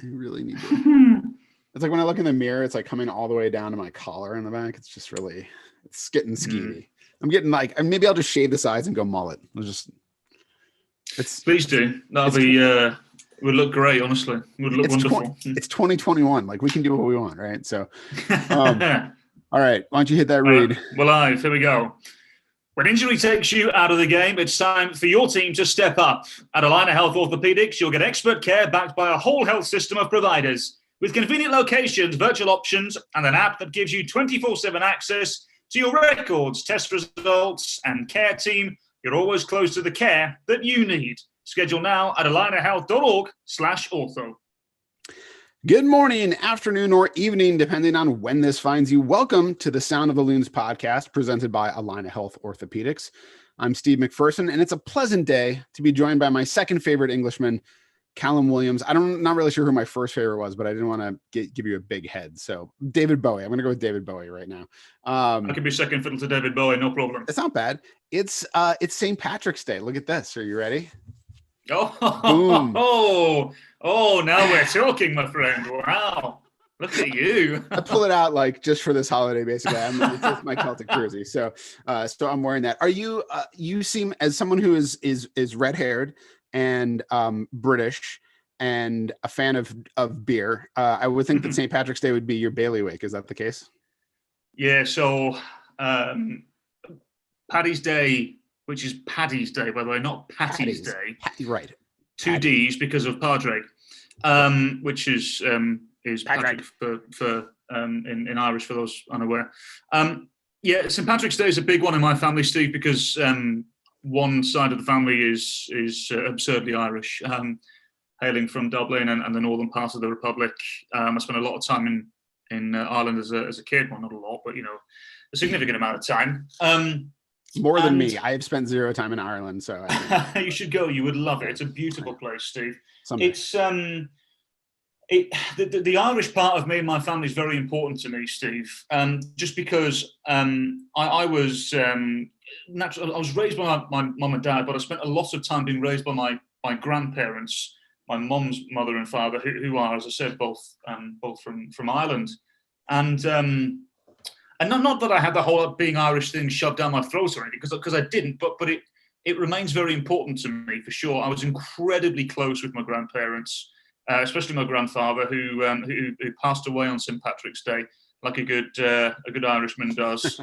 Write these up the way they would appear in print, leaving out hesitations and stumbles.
I really need to. It's like when I look in the mirror, it's like coming all the way down to my collar in the back. It's just really, it's getting skeevy. I'm getting like, maybe I'll just shave the sides and go mullet. Please do. That'll be, would look great, honestly. Would look wonderful. It's 2021. Like we can do what we want, right? So, all right. Why don't you hit that read? Well, live. Here we go. When injury takes you out of the game, it's time for your team to step up. At Allina Health Orthopedics, you'll get expert care backed by a whole health system of providers. With convenient locations, virtual options, and an app that gives you 24/7 access to your records, test results, and care team, you're always close to the care that you need. Schedule now at allinahealth.org/ortho. Good morning, afternoon, or evening, depending on when this finds you. Welcome to the Sound of the Loons podcast, presented by Allina Health Orthopedics. I'm Steve McPherson, and it's a pleasant day to be joined by my second favorite Englishman, Callum Williams. I'm not really sure who my first favorite was, but I didn't want to give you a big head. So David Bowie. I'm going to go with David Bowie right now. I could be second fiddle to David Bowie, no problem. It's not bad. It's St. Patrick's Day. Look at this. Are you ready? Now we're talking, my friend. Wow. Look at you. I pull it out like just for this holiday, basically. It's my Celtic jersey. So I'm wearing that. Are you, you seem as someone who is red-haired and British and a fan of beer. I would think that St. Patrick's Day would be your bailiwick. Is that the case? Yeah. So Paddy's Day, which is Paddy's Day, by the way, not Patty's Day. Right. Two D's because of Padre, which is Patrick for in Irish for those unaware. Yeah, St. Patrick's Day is a big one in my family, Steve, because one side of the family is absurdly Irish, hailing from Dublin and the northern part of the Republic. I spent a lot of time in Ireland as a kid. Well, not a lot, but a significant amount of time. More than me. I have spent zero time in Ireland, so you should go. You would love it. It's a beautiful place, Steve. Someday. It's the Irish part of me and my family is very important to me, Steve. Just because I was natural. I was raised by my mum and dad, but I spent a lot of time being raised by my grandparents, my mum's mother and father, who are, as I said, both from Ireland, and not that I had the whole being Irish thing shoved down my throat or anything, because I didn't, but it remains very important to me for sure. I was incredibly close with my grandparents, especially my grandfather, who passed away on St. Patrick's Day, like a good Irishman does.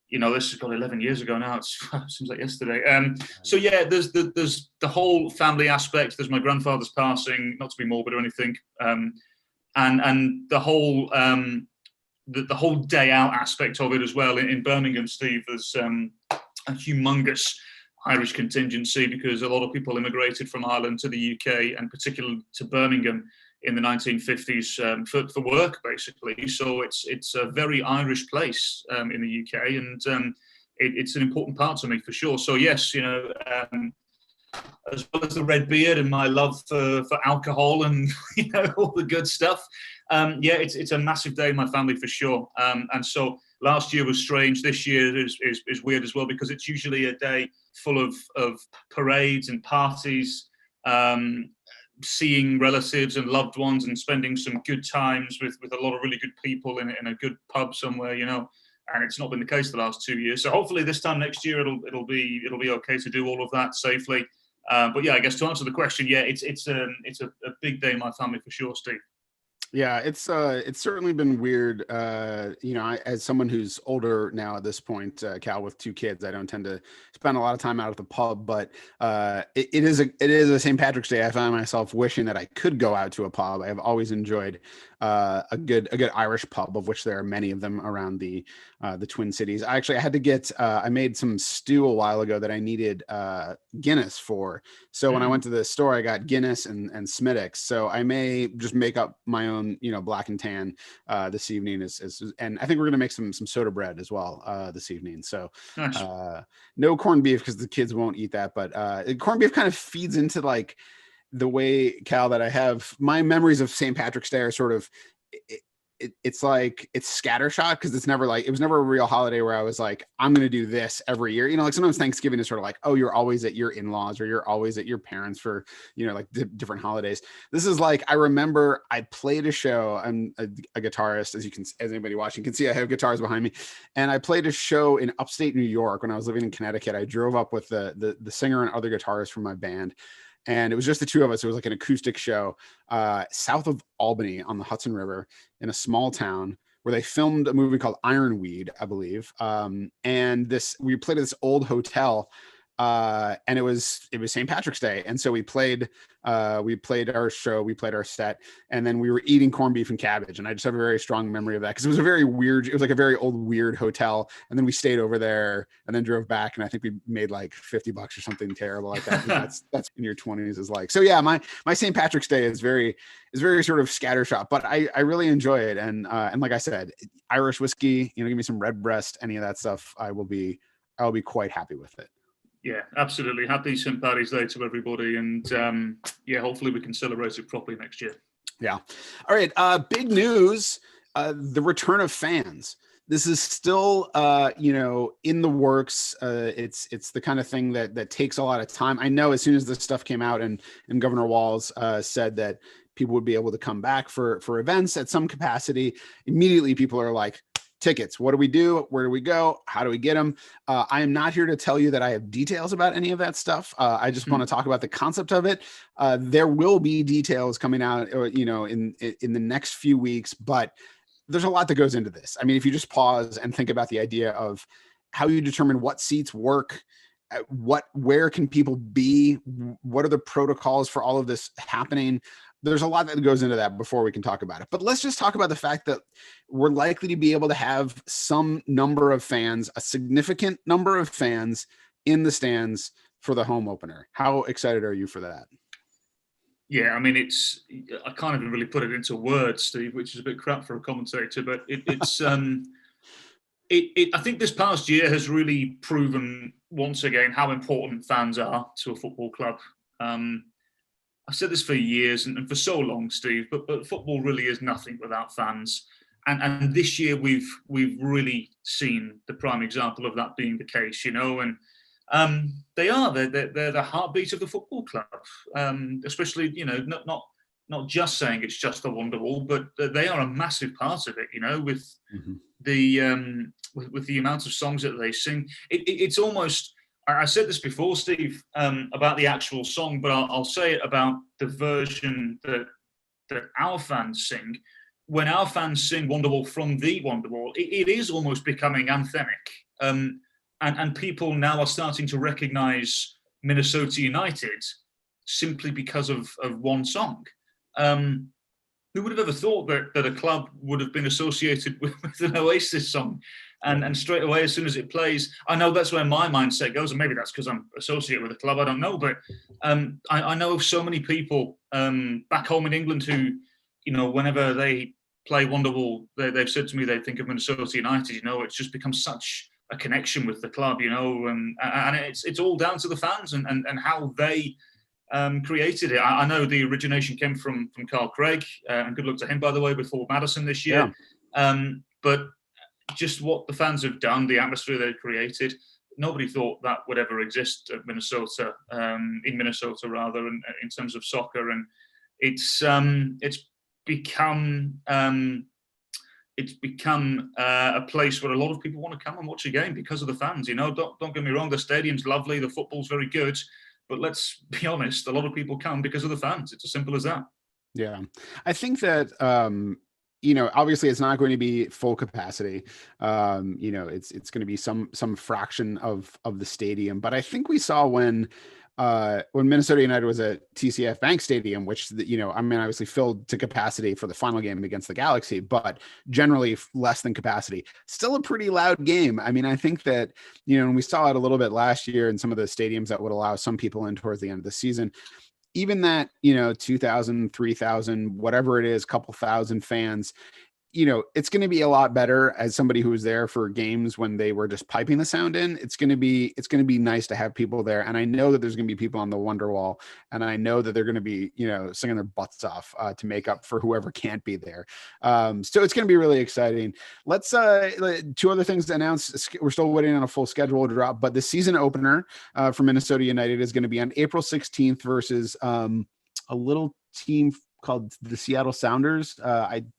This has got 11 years ago now. It seems like yesterday. So yeah, there's the whole family aspect. There's my grandfather's passing, not to be morbid or anything, and the whole. The whole day out aspect of it as well. In Birmingham, Steve, there's a humongous Irish contingency because a lot of people immigrated from Ireland to the UK and particularly to Birmingham in the 1950s for work, basically. So it's a very Irish place in the UK, and it's an important part to me for sure. So yes, as well as the red beard and my love for alcohol and all the good stuff. It's a massive day in my family for sure. And so last year was strange. This year is weird as well because it's usually a day full of parades and parties, seeing relatives and loved ones and spending some good times with a lot of really good people in a good pub somewhere, And it's not been the case the last 2 years. So hopefully this time next year it'll be okay to do all of that safely. But yeah, I guess to answer the question, yeah, it's a big day in my family for sure, Steve. Yeah, it's certainly been weird. As someone who's older now at this point, Cal, with 2 kids, I don't tend to spend a lot of time out at the pub. But it is a St. Patrick's Day. I find myself wishing that I could go out to a pub. I have always enjoyed a good Irish pub, of which there are many of them around the Twin Cities. I had to get. I made some stew a while ago that I needed Guinness for. So when I went to the store, I got Guinness and Smittix. So I may just make up my own, black and tan this evening. And I think we're gonna make some soda bread as well this evening. So nice. No corned beef because the kids won't eat that. But corned beef kind of feeds into like the way, Cal, that I have my memories of St. Patrick's Day are sort of it's like it's scattershot because it was never a real holiday where I was like, I'm going to do this every year. Like sometimes Thanksgiving is sort of like, oh, you're always at your in-laws or you're always at your parents for, like different holidays. This is like, I remember I played a show. I'm a guitarist, as anybody watching can see, I have guitars behind me. And I played a show in upstate New York when I was living in Connecticut. I drove up with the singer and other guitarists from my band. And it was just the two of us. It was like an acoustic show south of Albany on the Hudson River in a small town where they filmed a movie called Ironweed, I believe. And we played at this old hotel and it was St. Patrick's Day. And so we played our show, we played our set, and then we were eating corned beef and cabbage. And I just have a very strong memory of that because it was like a very old, weird hotel. And then we stayed over there and then drove back. And I think we made like $50 or something terrible like that. That's in your 20s is like. So yeah, my St. Patrick's Day is very sort of scattershot, but I really enjoy it. And like I said, Irish whiskey, give me some Redbreast, any of that stuff. I'll be quite happy with it. Yeah, absolutely. Happy St. Paddy's Day to everybody. And hopefully we can celebrate it properly next year. Yeah. All right. Big news, the return of fans. This is still, in the works. It's the kind of thing that takes a lot of time. I know as soon as this stuff came out and Governor Walz said that people would be able to come back for events at some capacity, immediately people are like, tickets. What do we do? Where do we go? How do we get them? I am not here to tell you that I have details about any of that stuff. I just want to talk about the concept of it. There will be details coming out, in the next few weeks, but there's a lot that goes into this. I mean, if you just pause and think about the idea of how you determine what seats work, where can people be? What are the protocols for all of this happening? There's a lot that goes into that before we can talk about it. But let's just talk about the fact that we're likely to be able to have some number of fans, a significant number of fans in the stands for the home opener. How excited are you for that? Yeah, I mean, I can't even really put it into words, Steve, which is a bit crap for a commentator, but it's I think this past year has really proven once again how important fans are to a football club. I've said this for years and for so long, Steve, but football really is nothing without fans. And this year we've really seen the prime example of that being the case, and they're the heartbeat of the football club, especially, not just saying it's just the Wonderwall, but they are a massive part of it, with the amount of songs that they sing. It's almost, I said this before, Steve, about the actual song, but I'll say it about the version that our fans sing. When our fans sing Wonderwall from the Wonderwall, it is almost becoming anthemic. And people now are starting to recognise Minnesota United simply because of one song. Who would have ever thought that a club would have been associated with an Oasis song? And straight away, as soon as it plays, I know that's where my mindset goes, and maybe that's because I'm associated with the club, I don't know. But I know of so many people back home in England who, whenever they play Wonderwall, they've said to me they think of Minnesota United. It's just become such a connection with the club, and it's all down to the fans and how they created it. I know the origination came from Carl Craig, and good luck to him, by the way, with Fort Madison this year. Yeah. But just what the fans have done, the atmosphere they've created, nobody thought that would ever exist at Minnesota, in Minnesota rather, in terms of soccer. And it's become a place where a lot of people want to come and watch a game because of the fans. Don't get me wrong, the stadium's lovely, the football's very good, but let's be honest, a lot of people come because of the fans. It's as simple as that. Yeah, I think that obviously it's not going to be full capacity. It's going to be some fraction of the stadium, but I think we saw when Minnesota United was at TCF Bank Stadium, which, obviously filled to capacity for the final game against the Galaxy, but generally less than capacity. Still a pretty loud game. I mean, I think that, and we saw it a little bit last year in some of the stadiums that would allow some people in towards the end of the season. Even that, 2,000, 3,000, whatever it is, couple thousand fans, it's going to be a lot better as somebody who was there for games when they were just piping the sound in. It's going to be nice to have people there. And I know that there's going to be people on the Wonderwall, and I know that they're going to be, singing their butts off to make up for whoever can't be there. So it's going to be really exciting. Let's, two other things to announce. We're still waiting on a full schedule drop, but the season opener for Minnesota United is going to be on April 16th versus a little team called the Seattle Sounders. I'm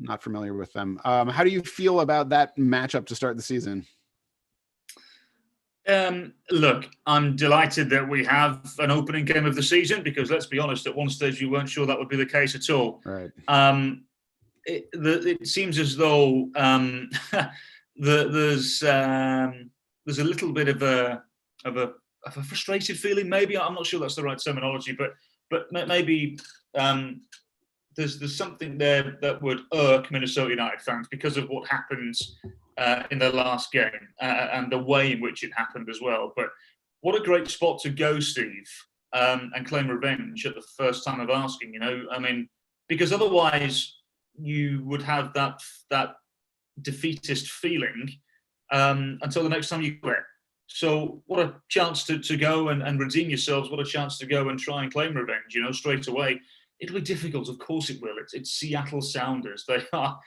not familiar with them. How do you feel about that matchup to start the season? Look, I'm delighted that we have an opening game of the season, because let's be honest, at one stage you weren't sure that would be the case at all. Right. It seems as though there's a little bit of a frustrated feeling. Maybe I'm not sure that's the right terminology, but maybe there's something there that would irk Minnesota United fans because of what happened in the last game and the way in which it happened as well. But what a great spot to go, Steve, and claim revenge at the first time of asking. Because otherwise you would have that defeatist feeling until the next time you do it. So what a chance to go and redeem yourselves. What a chance to go and try and claim revenge, straight away. It'll be difficult, of course it will. It's Seattle Sounders. They are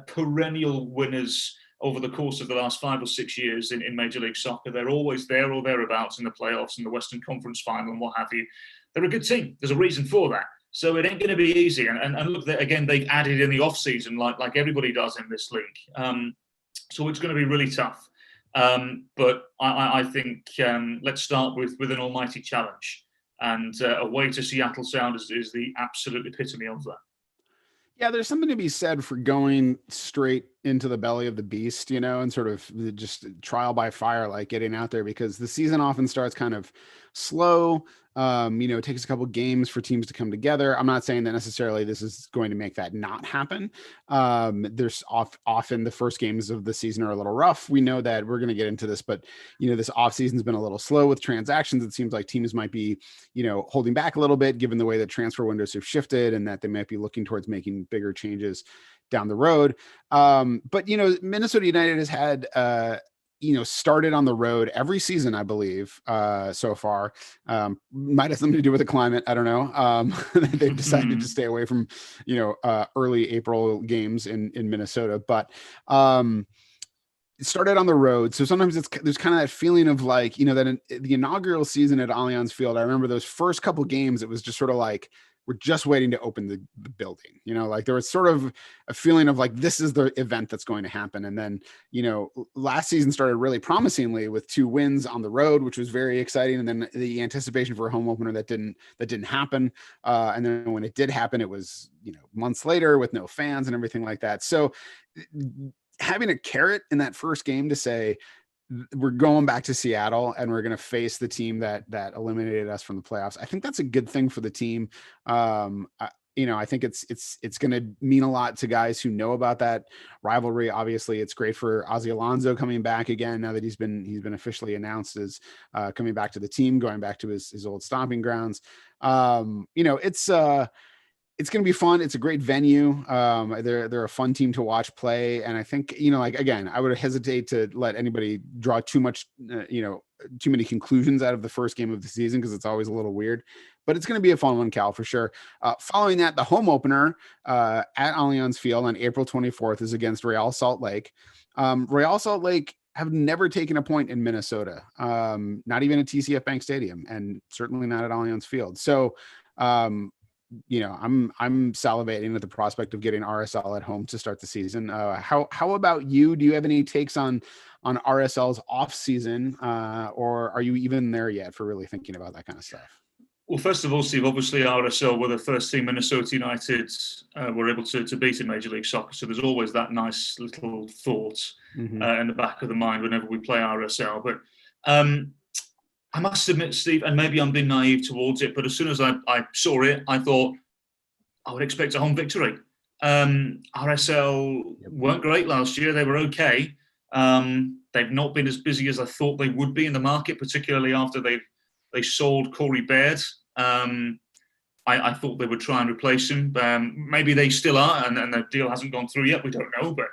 perennial winners over the course of the last 5 or 6 years in Major League Soccer. They're always there or thereabouts in the playoffs, in the Western Conference Final and what have you. They're a good team. There's a reason for that. So it ain't going to be easy. And look, again, they've added in the off-season like everybody does in this league. So it's going to be really tough. But I think let's start with an almighty challenge. And away to Seattle Sounders is the absolute epitome of that. Yeah, there's something to be said for going straight into the belly of the beast, and sort of just trial by fire, like getting out there, because the season often starts kind of slow. It takes a couple games for teams to come together. I'm not saying that necessarily this is going to make that not happen. There's often the first games of the season are a little rough. We know that. We're going to get into this, but this off season's been a little slow with transactions. It seems like teams might be, holding back a little bit given the way that transfer windows have shifted, and that they might be looking towards making bigger changes down the road. But Minnesota United has had, started on the road every season, I believe, so far. Might have something to do with the climate. I don't know. They've decided to stay away from, early April games in Minnesota, but it started on the road. So sometimes there's kind of that feeling of like, that in the inaugural season at Allianz Field, I remember those first couple games, it was just sort of like, we're just waiting to open the building, like there was sort of a feeling of like, this is the event that's going to happen. And then, last season started really promisingly with 2 wins on the road, which was very exciting. And then the anticipation for a home opener that didn't happen. And then when it did happen, it was, months later with no fans and everything like that. So having a carrot in that first game to say, we're going back to Seattle and we're going to face the team that eliminated us from the playoffs, I think that's a good thing for the team. I think it's going to mean a lot to guys who know about that rivalry. Obviously, it's great for Ozzie Alonso coming back again now that he's been officially announced as coming back to the team, going back to his old stomping grounds. It's going to be fun. It's a great venue. They're a fun team to watch play. And I think, again, I would hesitate to let anybody draw too many conclusions out of the first game of the season, because it's always a little weird, but it's going to be a fun one, Cal, for sure. Following that, the home opener at Allianz Field on April 24th is against Real Salt Lake. Real Salt Lake have never taken a point in Minnesota, not even at TCF Bank Stadium, and certainly not at Allianz Field. So, I'm salivating at the prospect of getting RSL at home to start the season. How about you? Do you have any takes on RSL's off season, or are you even there yet for really thinking about that kind of stuff? Well, first of all, Steve, obviously RSL were the first team Minnesota United were able to beat in Major League Soccer. So there's always that nice little thought in the back of the mind whenever we play RSL. But I must admit, Steve, and maybe I'm being naive towards it, but as soon as I saw it, I thought I would expect a home victory. RSL weren't great last year. They were okay. They've not been as busy as I thought they would be in the market, particularly after they sold Corey Baird. I I thought they would try and replace him. Maybe they still are, and the deal hasn't gone through yet. We don't know, but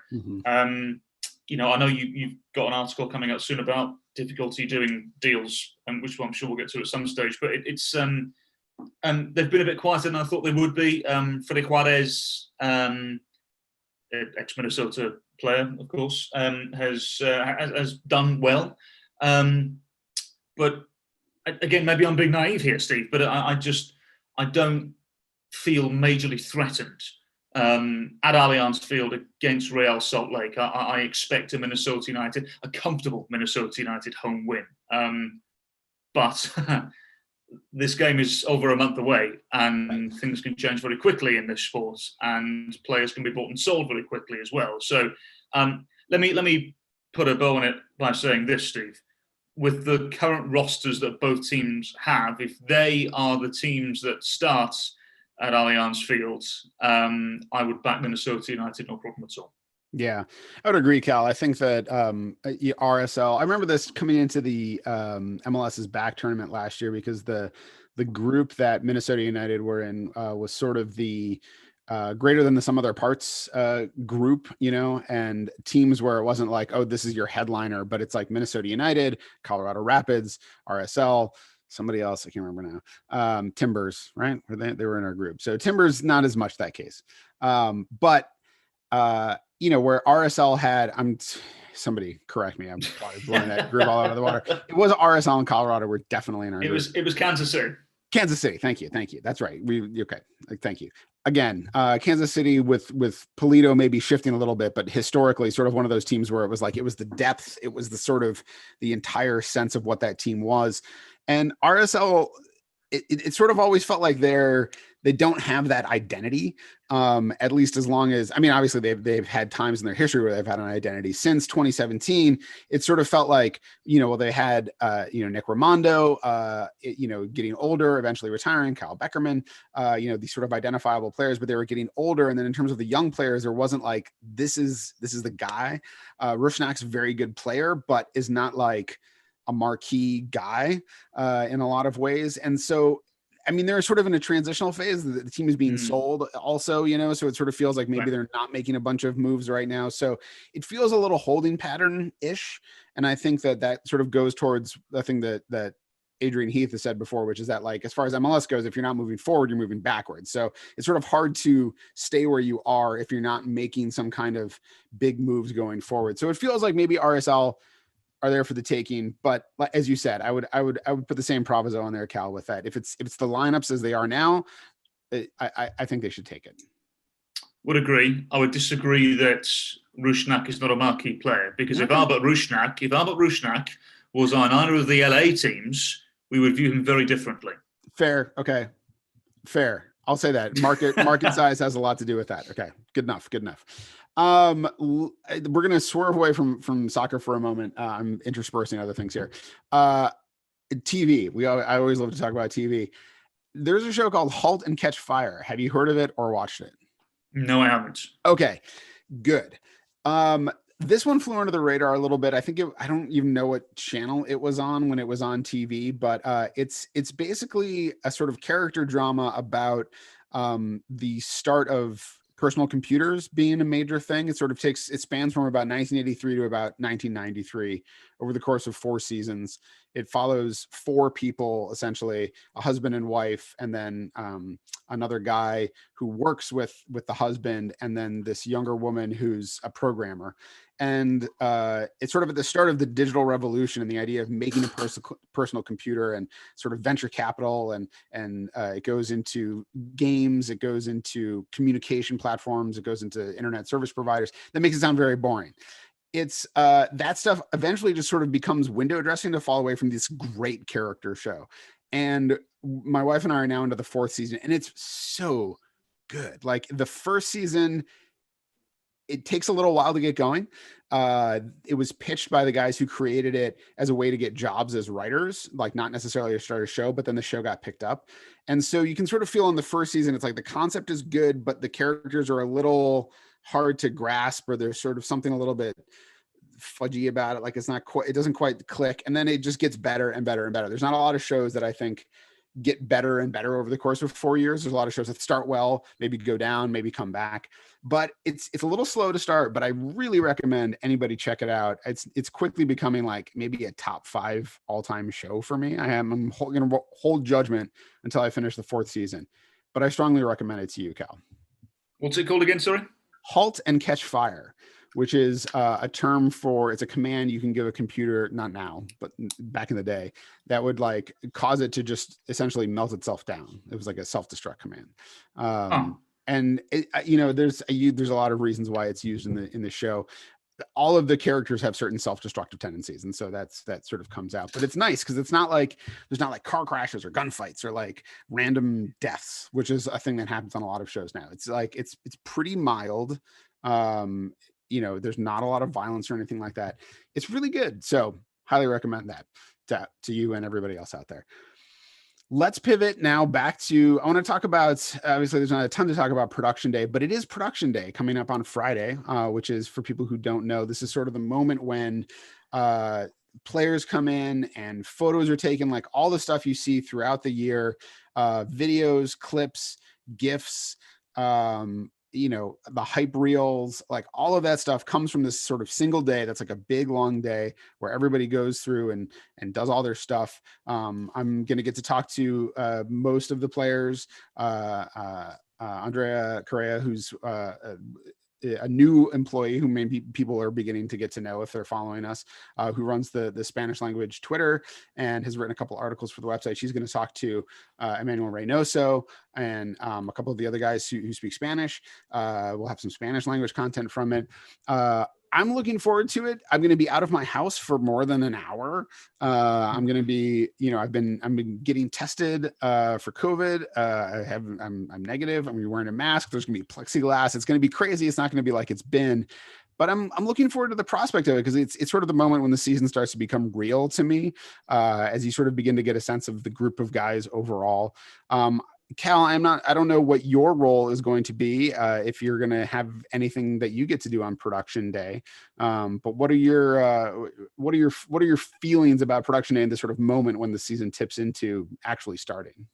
you know, I know you've got an article coming out soon about difficulty doing deals, and which I'm sure we'll get to at some stage. But it's they've been a bit quieter than I thought they would be. Freddy Juarez, ex-Minnesota player, of course, has done well. But again, maybe I'm being naive here, Steve, but I don't feel majorly threatened at Allianz Field against Real Salt Lake. I expect a comfortable Minnesota United home win. But this game is over a month away, and things can change very quickly in this sport, and players can be bought and sold very quickly as well. So let me put a bow on it by saying this, Steve. With the current rosters that both teams have, if they are the teams that start at Allianz Field, I would back Minnesota United, no problem at all. Yeah, I would agree, Cal. I think that RSL, I remember this coming into the MLS's back tournament last year, because the group that Minnesota United were in was sort of the greater than the sum of their parts group, you know, and teams where it wasn't like, oh, this is your headliner, but it's like Minnesota United, Colorado Rapids, RSL, somebody else, I can't remember now, Timbers, right? They were in our group. So Timbers, not as much that case. But you know, where RSL had, somebody correct me, I'm probably blowing that group all out of the water. It was RSL and Colorado were definitely in our group. It was Kansas City. Kansas City. Thank you. That's right. Okay. Thank you. Again, Kansas City with Polito maybe shifting a little bit, but historically sort of one of those teams where it was like, it was the depth, it was the sort of the entire sense of what that team was. And RSL, it sort of always felt like they don't have that identity, at least as long as, I mean, obviously they've had times in their history where they've had an identity. Since 2017, it sort of felt like, you know, well, they had, Nick Raimondo, getting older, eventually retiring, Kyle Beckerman, these sort of identifiable players, but they were getting older. And then in terms of the young players, there wasn't like, this is the guy. Rusnak's a very good player, but is not like a marquee guy in a lot of ways. And so, I mean, they're sort of in a transitional phase. The team is being sold also, you know, so it sort of feels like maybe they're not making a bunch of moves right now. So it feels a little holding pattern-ish. And I think that sort of goes towards the thing that Adrian Heath has said before, which is that, like, as far as MLS goes, if you're not moving forward, you're moving backwards. So it's sort of hard to stay where you are if you're not making some kind of big moves going forward. So it feels like maybe RSL are there for the taking, but as you said, I would put the same proviso on there, Cal, with that. If it's the lineups as they are now, I think they should take it. Would agree. I would disagree that Rusnak is not a marquee player, because if Albert Rusnak was on either of the LA teams, we would view him very differently. Fair. Okay. Fair. I'll say that market size has a lot to do with that. Okay. Good enough. We're going to swerve away from soccer for a moment. I'm interspersing other things here. TV. I always love to talk about TV. There's a show called Halt and Catch Fire. Have you heard of it or watched it? No, I haven't. Okay, good. This one flew under the radar a little bit. I don't even know what channel it was on when it was on TV, but it's basically a sort of character drama about the start of personal computers being a major thing. It spans from about 1983 to about 1993 over the course of 4 seasons. It follows 4 people, essentially a husband and wife, and then another guy who works with the husband, and then this younger woman who's a programmer. And it's sort of at the start of the digital revolution and the idea of making a personal computer, and sort of venture capital, and it goes into games, it goes into communication platforms, it goes into internet service providers. That makes it sound very boring. It's that stuff eventually just sort of becomes window dressing to fall away from this great character show. And my wife and I are now into the 4th season, and it's so good. Like, the first season, it takes a little while to get going. It was pitched by the guys who created it as a way to get jobs as writers, like not necessarily to start a show, but then the show got picked up. And so you can sort of feel in the first season, it's like the concept is good, but the characters are a little hard to grasp, or there's sort of something a little bit fudgy about it. Like, it doesn't quite click. And then it just gets better and better and better. There's not a lot of shows that I think get better and better over the course of 4 years. There's a lot of shows that start well, maybe go down, maybe come back, but it's a little slow to start, but I really recommend anybody check it out. It's quickly becoming like maybe a top 5 all-time show for me. I'm going to hold judgment until I finish the 4th season, but I strongly recommend it to you, Cal. What's it called again? Sorry. Halt and Catch Fire, which is a term for, it's a command you can give a computer, not now, but back in the day, that would like cause it to just essentially melt itself down. It was like a self-destruct command. And it, there's a lot of reasons why it's used in the show. All of the characters have certain self-destructive tendencies, and so that sort of comes out. But it's nice because it's not like there's not like car crashes or gunfights or like random deaths, which is a thing that happens on a lot of shows now. It's like it's pretty mild. There's not a lot of violence or anything like that. It's really good. So highly recommend that to you and everybody else out there. Let's pivot now back to, I want to talk about, obviously there's not a ton to talk about production day, but it is production day coming up on Friday, which is, for people who don't know, this is sort of the moment when players come in and photos are taken, like all the stuff you see throughout the year, videos, clips, GIFs, the hype reels, like all of that stuff comes from this sort of single day. That's like a big long day where everybody goes through and does all their stuff. I'm going to get to talk to most of the players. Andrea Correa, who's a new employee who maybe people are beginning to get to know if they're following us, who runs the Spanish language Twitter and has written a couple articles for the website. She's going to talk to Emmanuel Reynoso and a couple of the other guys who speak Spanish. We'll have some Spanish language content from it. I'm looking forward to it. I'm going to be out of my house for more than an hour. I'm going to be, I've been getting tested for COVID. I'm negative. I'm gonna be wearing a mask. There's going to be plexiglass. It's going to be crazy. It's not going to be like it's been, but I'm looking forward to the prospect of it because it's sort of the moment when the season starts to become real to me, as you sort of begin to get a sense of the group of guys overall. Cal, I don't know what your role is going to be, if you're going to have anything that you get to do on production day. But what are your feelings about production day and this sort of moment when the season tips into actually starting?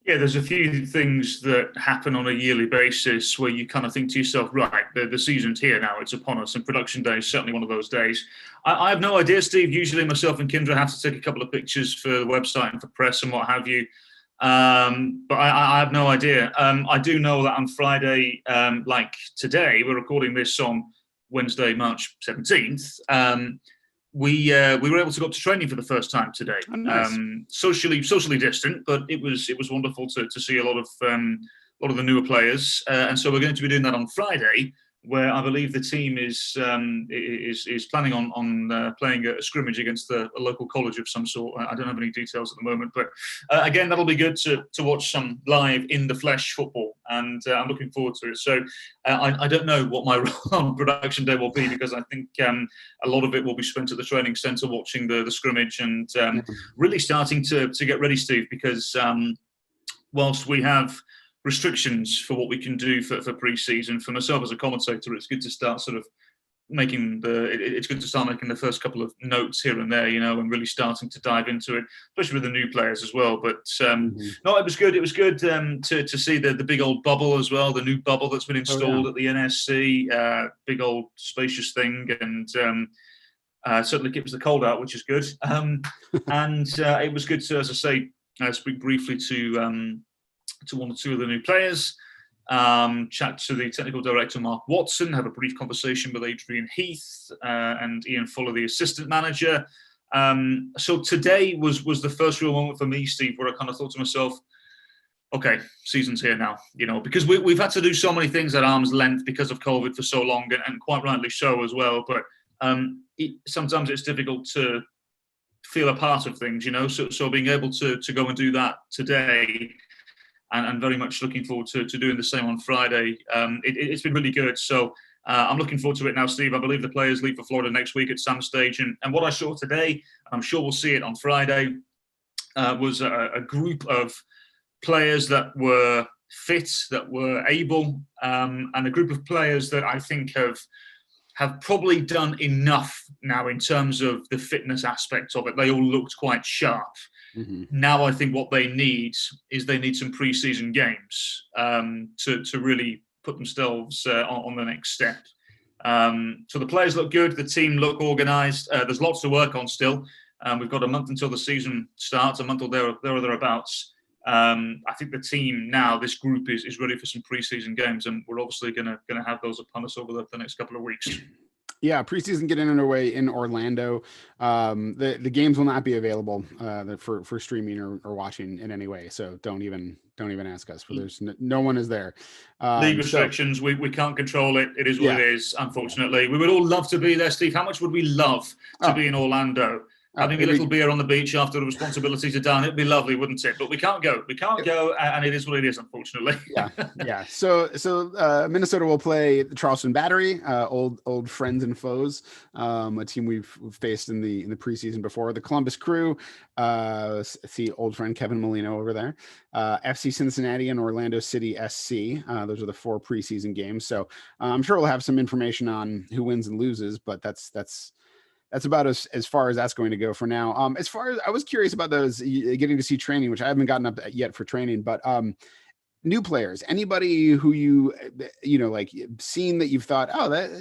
Yeah, there's a few things that happen on a yearly basis where you kind of think to yourself, right, the season's here now, it's upon us, and production day is certainly one of those days. I have no idea, Steve. Usually myself and Kendra have to take a couple of pictures for the website and for press and what have you. But I have no idea. I do know that on Friday, like today, we're recording this on Wednesday, March 17th. We were able to go up to training for the first time today. Oh, nice. Socially distant, but it was wonderful to see a lot of the newer players. And so we're going to be doing that on Friday, where I believe the team is planning on playing a scrimmage against a local college of some sort. I don't have any details at the moment, but again, that'll be good to watch some live in the flesh football, and I'm looking forward to it. So I don't know what my role on production day will be, because I think a lot of it will be spent at the training centre watching the scrimmage and really starting to get ready, Steve, because whilst we have restrictions for what we can do for pre-season, for myself as a commentator, it's good to start sort of making the first couple of notes here and there, and really starting to dive into it, especially with the new players as well. But no, it was good. It was good to see the big old bubble as well, the new bubble that's been installed at the NSC, big old spacious thing, and certainly keeps the cold out, which is good. And it was good to, as I say, speak briefly to one or two of the new players, chat to the technical director, Mark Watson, have a brief conversation with Adrian Heath and Ian Fuller, the assistant manager. So today was the first real moment for me, Steve, where I kind of thought to myself, okay, season's here now, because we've had to do so many things at arm's length because of COVID for so long, and quite rightly so as well. But sometimes it's difficult to feel a part of things, so being able to go and do that today, and very much looking forward to doing the same on Friday. It's been really good. So I'm looking forward to it now, Steve. I believe the players leave for Florida next week at some stage. And what I saw today, and I'm sure we'll see it on Friday, was a group of players that were fit, that were able, and a group of players that I think have probably done enough now in terms of the fitness aspect of it. They all looked quite sharp. Mm-hmm. Now I think what they need is some preseason games to really put themselves on the next step. So the players look good, the team look organised. There's lots to work on still. We've got a month until the season starts, a month or thereabouts. I think the team now, this group is ready for some preseason games, and we're obviously going to have those upon us over the next couple of weeks. Yeah, preseason getting underway in Orlando. The games will not be available for streaming or watching in any way. So don't even ask us. For there's no one is there. League restrictions, we can't control it. It is what it is. Unfortunately, we would all love to be there, Steve. How much would we love to be in Orlando? Having a little beer on the beach after the responsibilities are done, it'd be lovely, wouldn't it? But we can't go. We can't go, and it is what it is, unfortunately. Yeah. So Minnesota will play the Charleston Battery, old friends and foes, a team we've faced in the preseason before. The Columbus Crew, see old friend Kevin Molino over there. FC Cincinnati and Orlando City SC. Those are the 4 preseason games. So I'm sure we'll have some information on who wins and loses, but that's about as far as that's going to go for now. As far as I was curious about those getting to see training, which I haven't gotten up yet for training, but new players, anybody who you like seen that you've thought, oh, that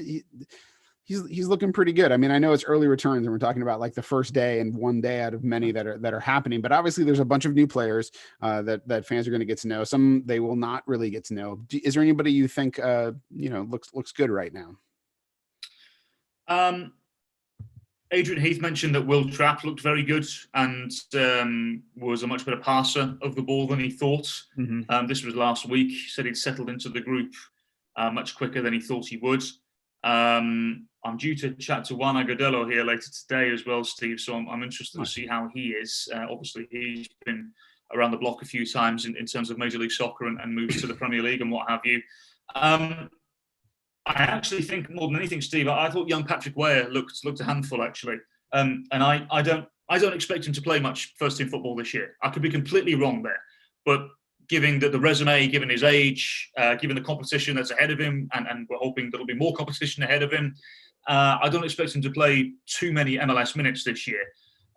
he's looking pretty good. I mean, I know it's early returns and we're talking about like the first day and one day out of many that are happening, but obviously there's a bunch of new players that fans are going to get to know. Some they will not really get to know. Is there anybody you think looks good right now? Adrian Heath mentioned that Will Trapp looked very good and was a much better passer of the ball than he thought. Mm-hmm. This was last week. He said he'd settled into the group much quicker than he thought he would. I'm due to chat to Juan Agudelo here later today as well, Steve, so I'm interested to see how he is. Obviously, he's been around the block a few times in terms of Major League Soccer and moves to the Premier League and what have you. I actually think more than anything, Steve, I thought young Patrick Weir looked a handful actually, and I don't expect him to play much first team football this year. I could be completely wrong there, but given the resume, given his age, given the competition that's ahead of him, and we're hoping there'll be more competition ahead of him, I don't expect him to play too many MLS minutes this year.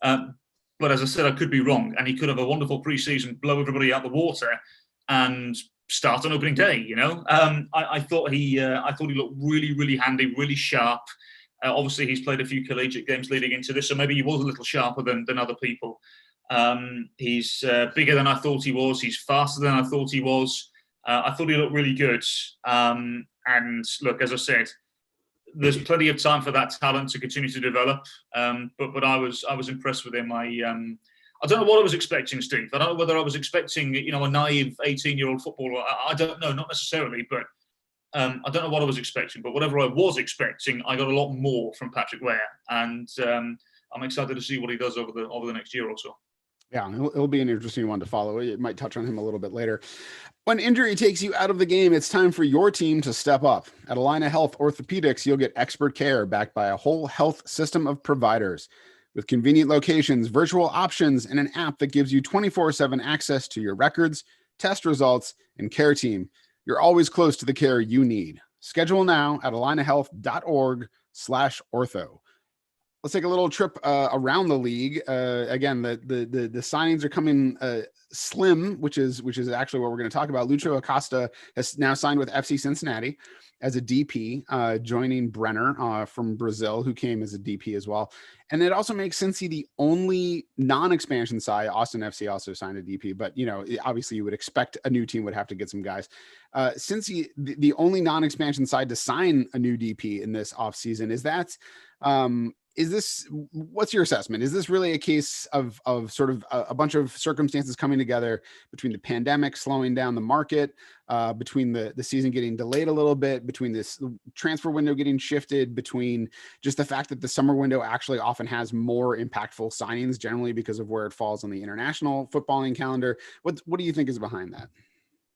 But as I said, I could be wrong, and he could have a wonderful preseason, blow everybody out the water, and start on opening day. I thought he looked really, really handy, really sharp. Obviously, he's played a few collegiate games leading into this, so maybe he was a little sharper than other people. He's bigger than I thought he was. He's faster than I thought he was. I thought he looked really good. And look, as I said, there's plenty of time for that talent to continue to develop. But I was impressed with him. I don't know what I was expecting, Steve. I don't know whether I was expecting, a naive 18-year-old footballer. I don't know, not necessarily, but I don't know what I was expecting. But whatever I was expecting, I got a lot more from Patrick Weir, and I'm excited to see what he does over the next year or so. Yeah, it'll be an interesting one to follow. It might touch on him a little bit later. When injury takes you out of the game, it's time for your team to step up. At Allina Health Orthopedics, you'll get expert care backed by a whole health system of providers. With convenient locations, virtual options, and an app that gives you 24/7 access to your records, test results, and care team, you're always close to the care you need. Schedule now at allinahealth.org/ortho. Let's take a little trip around the league. Again, the signings are coming slim, which is actually what we're going to talk about. Lucho Acosta has now signed with FC Cincinnati as a DP, joining Brenner from Brazil, who came as a DP as well. And it also makes Cincy the only non-expansion side. Austin FC also signed a DP, but obviously you would expect a new team would have to get some guys. Cincy, the only non-expansion side to sign a new DP in this offseason. Is this, what's your assessment? Is this really a case of sort of a bunch of circumstances coming together between the pandemic slowing down the market, between the season getting delayed a little bit, between this transfer window getting shifted, between just the fact that the summer window actually often has more impactful signings generally because of where it falls on the international footballing calendar? What do you think is behind that?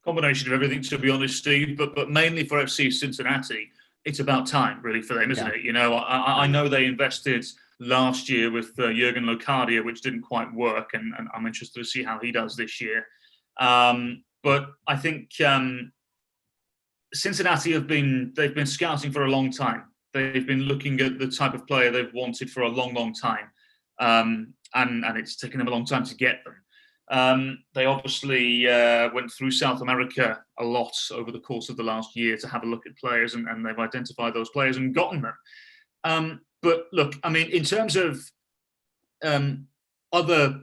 Combination of everything, to be honest, Steve, but mainly for FC Cincinnati. It's about time, really, for them, isn't it? I know they invested last year with Jurgen Locadia, which didn't quite work, and I'm interested to see how he does this year. But I think Cincinnati they've been scouting for a long time. They've been looking at the type of player they've wanted for a long, long time. and it's taken them a long time to get them. They obviously went through South America a lot over the course of the last year to have a look at players, and they've identified those players and gotten them. But look, I mean, in terms of other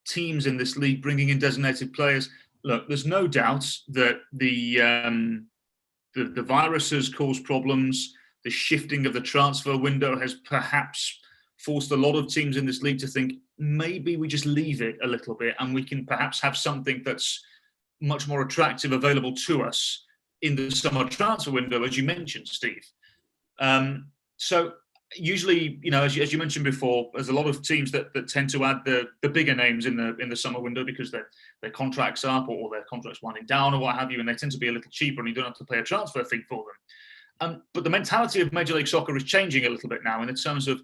teams in this league bringing in designated players, look, there's no doubt that the virus has caused problems. The shifting of the transfer window has perhaps forced a lot of teams in this league to think maybe we just leave it a little bit and we can perhaps have something that's much more attractive available to us in the summer transfer window, as you mentioned, Steve. So usually, as you mentioned before, there's a lot of teams that tend to add the bigger names in the summer window because their contracts are up or their contracts winding down or what have you, and they tend to be a little cheaper and you don't have to pay a transfer fee for them. But the mentality of Major League Soccer is changing a little bit now in the terms of,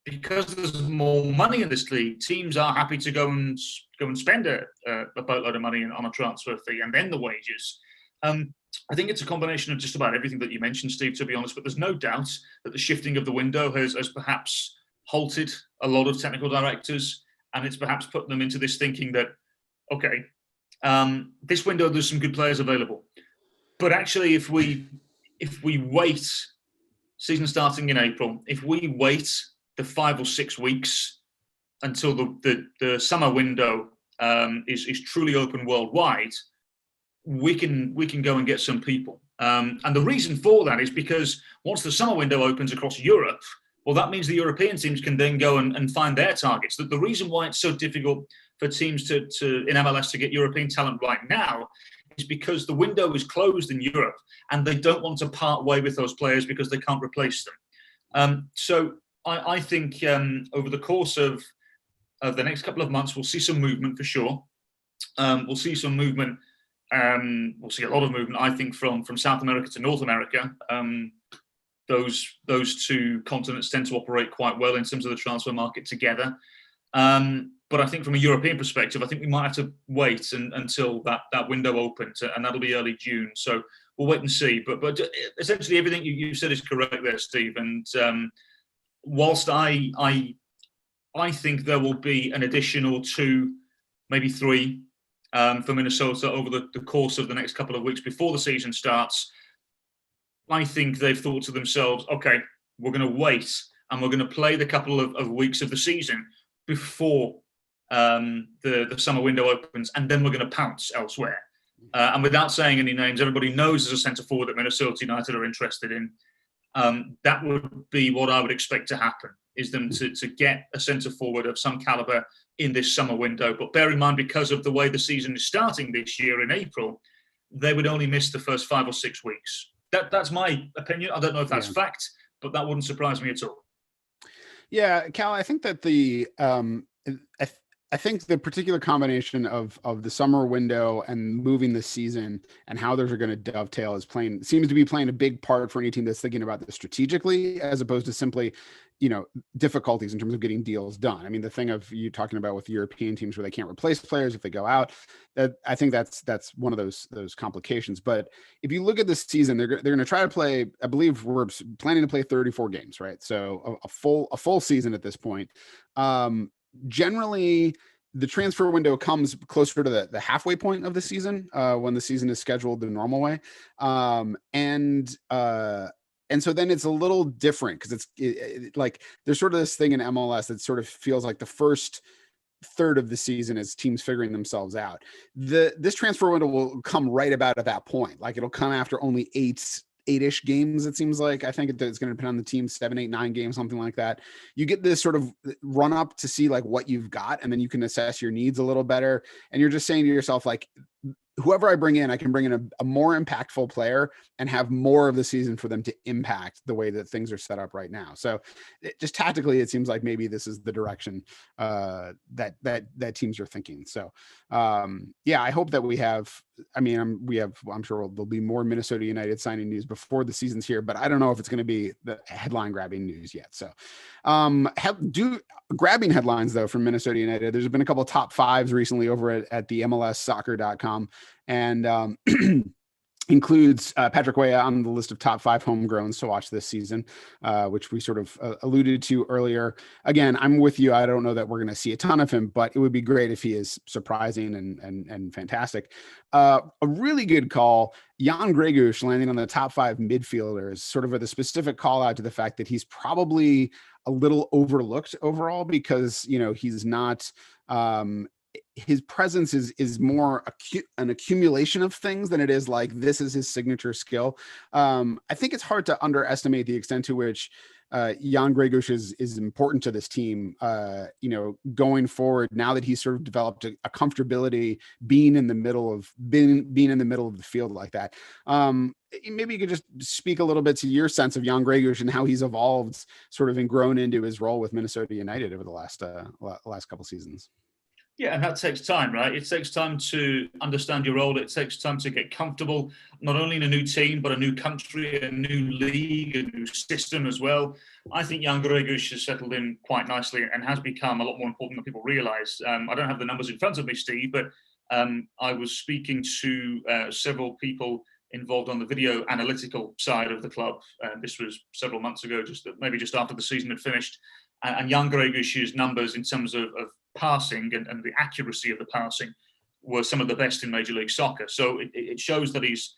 because there's more money in this league, teams are happy to go and spend a boatload of money on a transfer fee and then the wages. I think it's a combination of just about everything that you mentioned, Steve, to be honest, but there's no doubt that the shifting of the window has perhaps halted a lot of technical directors, and it's perhaps put them into this thinking that, okay, this window, there's some good players available. But actually, if we wait, season starting in April, if we wait the 5 or 6 weeks until the summer window is truly open worldwide, we can go and get some people. And the reason for that is because once the summer window opens across Europe, well, that means the European teams can then go and find their targets. The reason why it's so difficult for teams to in MLS to get European talent right now is because the window is closed in Europe and they don't want to part way with those players because they can't replace them. So I think over the course of the next couple of months, we'll see some movement for sure. We'll see some movement. We'll see a lot of movement, I think, from South America to North America. Those two continents tend to operate quite well in terms of the transfer market together. But I think from a European perspective, I think we might have to wait until that window opens, and that'll be early June. So we'll wait and see. But essentially everything you said is correct there, Steve. And whilst I think there will be an additional 2, maybe 3 for Minnesota over the course of the next couple of weeks before the season starts, I think they've thought to themselves, okay, we're going to wait and we're going to play the couple of weeks of the season before the summer window opens, and then we're going to pounce elsewhere. And without saying any names, everybody knows there's a centre forward that Minnesota United are interested in. That would be what I would expect to happen, is them to get a centre forward of some calibre in this summer window. But bear in mind, because of the way the season is starting this year in April, they would only miss the first 5 or 6 weeks. That's my opinion. I don't know if that's fact, but that wouldn't surprise me at all. Yeah, Cal, I think that I think the particular combination of the summer window and moving the season and how those are going to dovetail seems to be playing a big part for any team that's thinking about this strategically, as opposed to simply, difficulties in terms of getting deals done. I mean, the thing of you talking about with European teams where they can't replace players if they go out, that I think that's one of those complications. But if you look at this season, they're going to try to play, I believe we're planning to play 34 games, right? So a full season at this point. Generally, the transfer window comes closer to the halfway point of the season when the season is scheduled the normal way. And so then it's a little different because it's like there's sort of this thing in MLS that sort of feels like the first third of the season is teams figuring themselves out. This transfer window will come right about at that point. Like it'll come after only eight-ish games, it seems like. I think it's going to depend on the team, 7, 8, 9 games, something like that. You get this sort of run up to see like what you've got, and then you can assess your needs a little better. And you're just saying to yourself, like, whoever I bring in, I can bring in a more impactful player and have more of the season for them to impact the way that things are set up right now. So just tactically, it seems like maybe this is the direction that teams are thinking. So yeah, I hope that I'm sure there'll be more Minnesota United signing news before the season's here, but I don't know if it's going to be the headline grabbing news yet. So grabbing headlines though from Minnesota United, there's been a couple of top 5s recently over at the MLSsoccer.com. And includes Patrick Weir on the list of top 5 homegrowns to watch this season, which we sort of alluded to earlier. Again, I'm with you. I don't know that we're going to see a ton of him, but it would be great if he is surprising and fantastic. A really good call, Jan Gregush landing on the top 5 midfielders, sort of with a specific call out to the fact that he's probably a little overlooked overall because, he's not his presence is more an accumulation of things than it is like this is his signature skill. I think it's hard to underestimate the extent to which Jan Gregush is important to this team, going forward now that he's sort of developed a comfortability being in the middle of the field like that. Maybe you could just speak a little bit to your sense of Jan Gregush and how he's evolved sort of and grown into his role with Minnesota United over the last couple seasons. Yeah, and that takes time, right? It takes time to understand your role. It takes time to get comfortable, not only in a new team, but a new country, a new league, a new system as well. I think Jan Gregush has settled in quite nicely and has become a lot more important than people realise. I don't have the numbers in front of me, Steve, but I was speaking to several people involved on the video analytical side of the club. This was several months ago, maybe just after the season had finished. And Jan Gregush's numbers in terms of passing and the accuracy of the passing were some of the best in Major League Soccer. So it shows that he's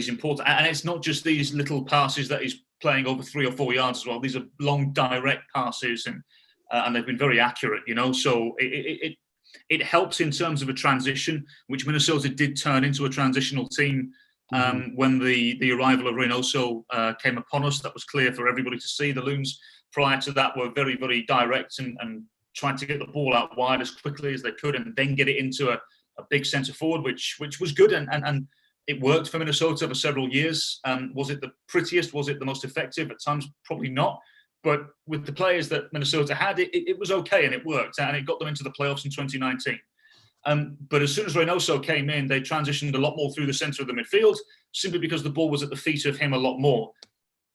important. And it's not just these little passes that he's playing over 3 or 4 yards as well. These are long, direct passes, and they've been very accurate, So it helps in terms of a transition, which Minnesota did turn into a transitional team when the arrival of Reynoso came upon us. That was clear for everybody to see. The Loons prior to that were very, very direct and tried to get the ball out wide as quickly as they could and then get it into a big centre forward, which was good and it worked for Minnesota for several years. Was it the prettiest? Was it the most effective? At times, probably not. But with the players that Minnesota had, it was okay and it worked, and it got them into the playoffs in 2019. But as soon as Reynoso came in, they transitioned a lot more through the centre of the midfield, simply because the ball was at the feet of him a lot more.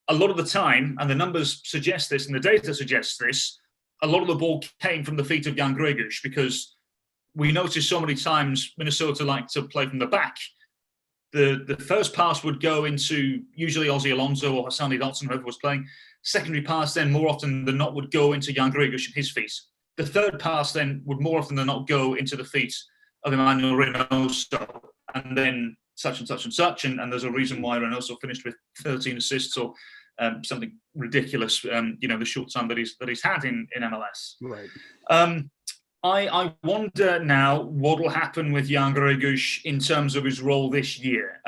A lot of the time, and the numbers suggest this and the data suggests this, a lot of the ball came from the feet of Jan Gregush, because we noticed so many times Minnesota liked to play from the back. The first pass would go into usually Ozzy Alonso or Hassani Dotson, whoever was playing. Secondary pass then more often than not would go into Jan Gregush and his feet. The third pass then would more often than not go into the feet of Emmanuel Reynoso, and then such and such and such. And there's a reason why Reynoso finished with 13 assists or something ridiculous, the short time that he's had in MLS. Right. I wonder now what will happen with Jan Gregush in terms of his role this year.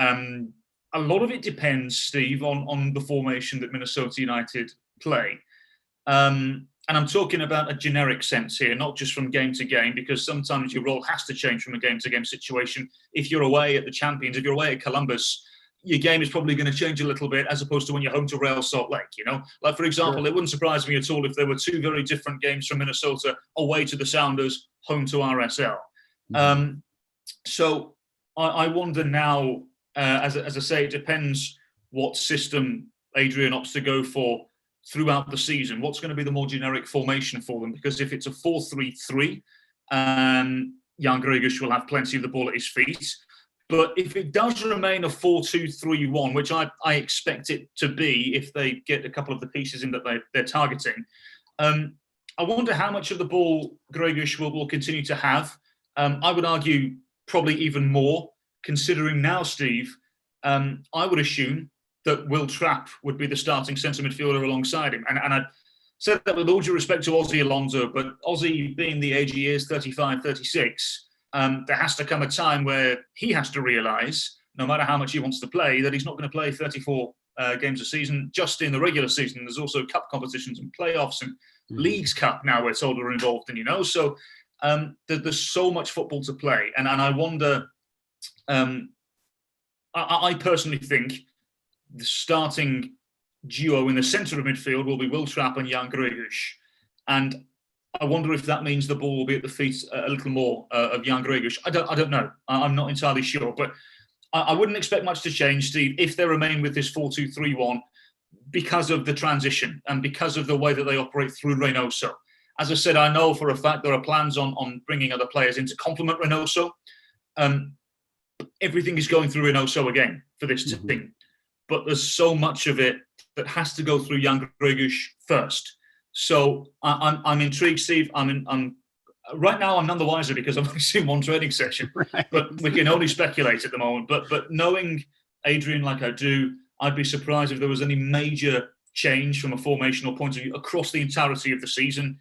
A lot of it depends, Steve, on the formation that Minnesota United play. And I'm talking about a generic sense here, not just from game to game, because sometimes your role has to change from a game-to-game situation. If you're away at the Champions, if you're away at Columbus, your game is probably going to change a little bit as opposed to when you're home to Real Salt Lake, Like, for example, It wouldn't surprise me at all if there were 2 very different games from Minnesota, away to the Sounders, home to RSL. So I wonder now, as I say, it depends what system Adrian opts to go for throughout the season. What's going to be the more generic formation for them? Because if it's a 4-3-3, Jan Gregush will have plenty of the ball at his feet. But if it does remain a 4-2-3-1, which I expect it to be if they get a couple of the pieces in that they're targeting, I wonder how much of the ball Gregush will continue to have. I would argue probably even more, considering now, Steve, I would assume that Will Trapp would be the starting centre midfielder alongside him. And I said that with all due respect to Ozzy Alonso, but Ozzy, being the age he is, 35, 36, there has to come a time where he has to realise, no matter how much he wants to play, that he's not going to play 34 games a season just in the regular season. There's also cup competitions and playoffs and Leagues Cup now we're told are involved in, So there's so much football to play. And I wonder, I personally think the starting duo in the centre of midfield will be Will Trapp and Jan Gregush. And I wonder if that means the ball will be at the feet a little more of Jan Gregush. I don't know. I'm not entirely sure. But I wouldn't expect much to change, Steve, if they remain with this 4-2-3-1 because of the transition and because of the way that they operate through Reynoso. As I said, I know for a fact there are plans on bringing other players in to complement Reynoso. everything is going through Reynoso again for this team. But there's so much of it that has to go through Jan Gregush first. So I'm intrigued, Steve. I'm right now. I'm none the wiser because I've only seen one training session, right. But we can only speculate at the moment. But knowing Adrian like I do, I'd be surprised if there was any major change from a formational point of view across the entirety of the season.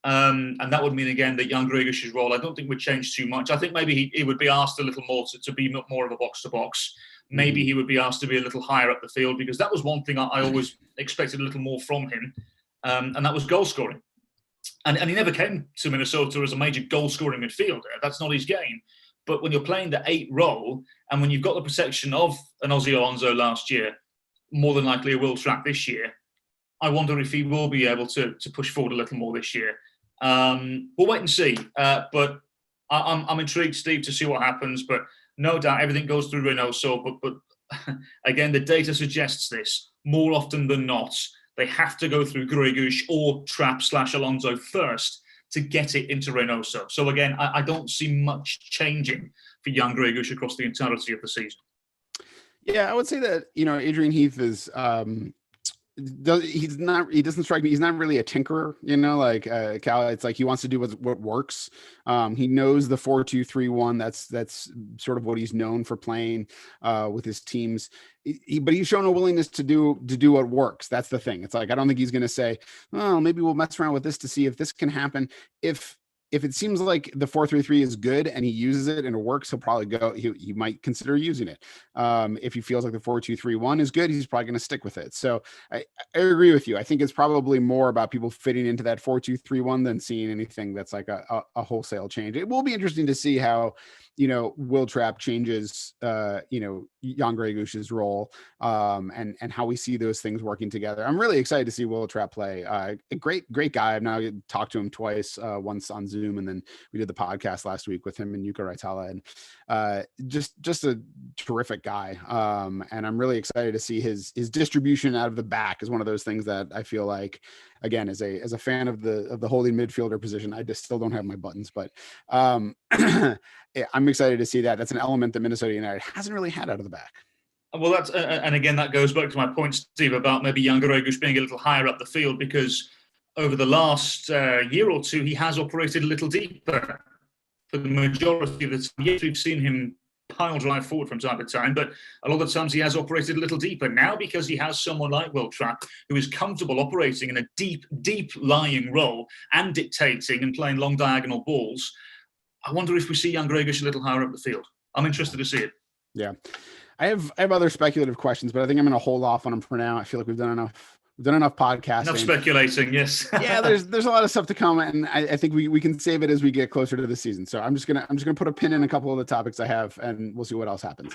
And that would mean, again, that Jan Gregush's role, I don't think would change too much. I think maybe he would be asked a little more to be more of a box-to-box. Maybe he would be asked to be a little higher up the field, because that was one thing I always expected a little more from him, and that was goal scoring. And he never came to Minnesota as a major goal-scoring midfielder. That's not his game. But when you're playing the 8 role, and when you've got the protection of an Ozzy Alonso last year, more than likely a Will Trapp this year, I wonder if he will be able to push forward a little more this year. We'll wait and see. But I'm intrigued, Steve, to see what happens. But no doubt everything goes through Reynoso. But again, the data suggests this more often than not. They have to go through Gregush or Trapp/Alonso first to get it into Reynoso. So again, I don't see much changing for Jan Gregush across the entirety of the season. Yeah, I would say that, Adrian Heath is, he doesn't strike me. He's not really a tinkerer, like Cal. It's like he wants to do what works. He knows the 4-2-3-1. That's sort of what he's known for playing with his teams. But he's shown a willingness to do what works. That's the thing. It's like, I don't think he's going to say, oh, maybe we'll mess around with this to see if this can happen. If it seems like the 4-3-3 is good and he uses it and it works, he'll probably go. He might consider using it. If he feels like the 4-2-3-1 is good, he's probably going to stick with it. So I agree with you. I think it's probably more about people fitting into that 4-2-3-1 than seeing anything that's like a wholesale change. It will be interesting to see how Will Trapp changes Jan Gregush's role and how we see those things working together. I'm really excited to see Will Trapp play. A great guy. I've now talked to him twice, once on Zoom, and then we did the podcast last week with him and Yuka Raitala, and just a terrific guy. And I'm really excited to see his distribution out of the back is one of those things that I feel like, again, as a fan of the holding midfielder position, I just still don't have my buttons, but I'm excited to see that. That's an element that Minnesota United hasn't really had out of the back. Well, that's and again, that goes back to my point, Steve, about maybe Jan Gregush being a little higher up the field, because over the last year or two, he has operated a little deeper for the majority of the time. Yes, we've seen him pile drive forward from time to time, but a lot of the times he has operated a little deeper. Now, because he has someone like Will Trapp, who is comfortable operating in a deep lying role and dictating and playing long diagonal balls, I wonder if we see Jan Gregush a little higher up the field. I'm interested to see it. Yeah. I have other speculative questions, but I think I'm going to hold off on them for now. I feel like we've done enough podcasting. Enough speculating, yes. Yeah, there's a lot of stuff to come, and I think we can save it as we get closer to the season. So I'm just gonna put a pin in a couple of the topics I have, and we'll see what else happens.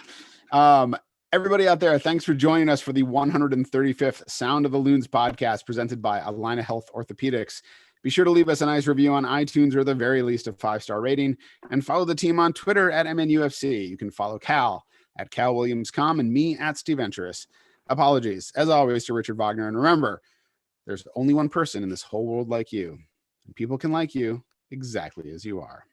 Everybody out there, thanks for joining us for the 135th Sound of the Loons podcast presented by Allina Health Orthopedics. Be sure to leave us a nice review on iTunes, or the very least a 5-star rating, and follow the team on Twitter at MNUFC. You can follow Cal at CalWilliamsCom and me at Steve Venturous. Apologies, as always, to Richard Wagner. And remember, there's only one person in this whole world like you. And people can like you exactly as you are.